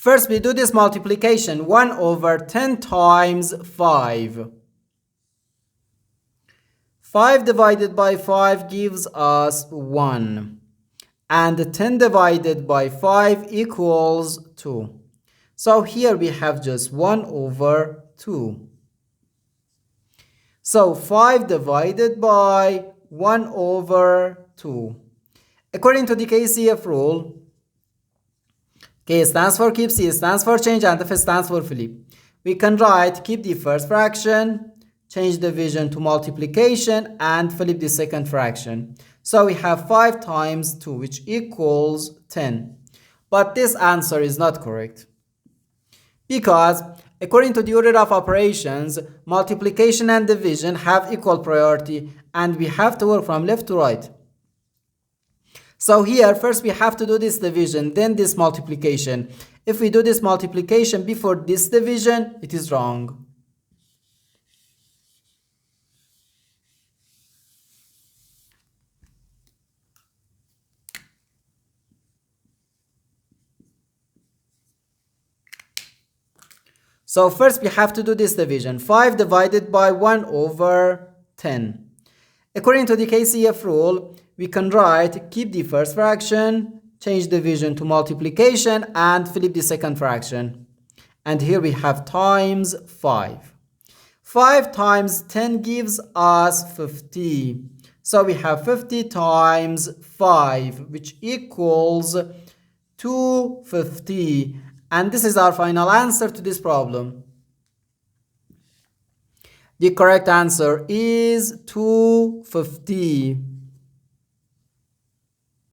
First, we do this multiplication. 1 over 10 times 5. 5 divided by 5 gives us 1. And 10 divided by 5 equals 2. So here we have just 1 over 2. So 5 divided by 1 over 2. According to the KCF rule, K stands for keep, C stands for change, and F stands for flip. We can write keep the first fraction, change division to multiplication, and flip the second fraction. So we have 5 times 2, which equals 10. But this answer is not correct, because according to the order of operations, multiplication and division have equal priority, and we have to work from left to right. So here, first we have to do this division, then this multiplication. If we do this multiplication before this division, it is wrong. So first we have to do this division. 5 divided by 1 over 10. According to the KCF rule, we can write keep the first fraction, change division to multiplication, and flip the second fraction. And here we have times 5. 5 times 10 gives us 50. So we have 50 times 5, which equals 250. And this is our final answer to this problem. The correct answer is 250.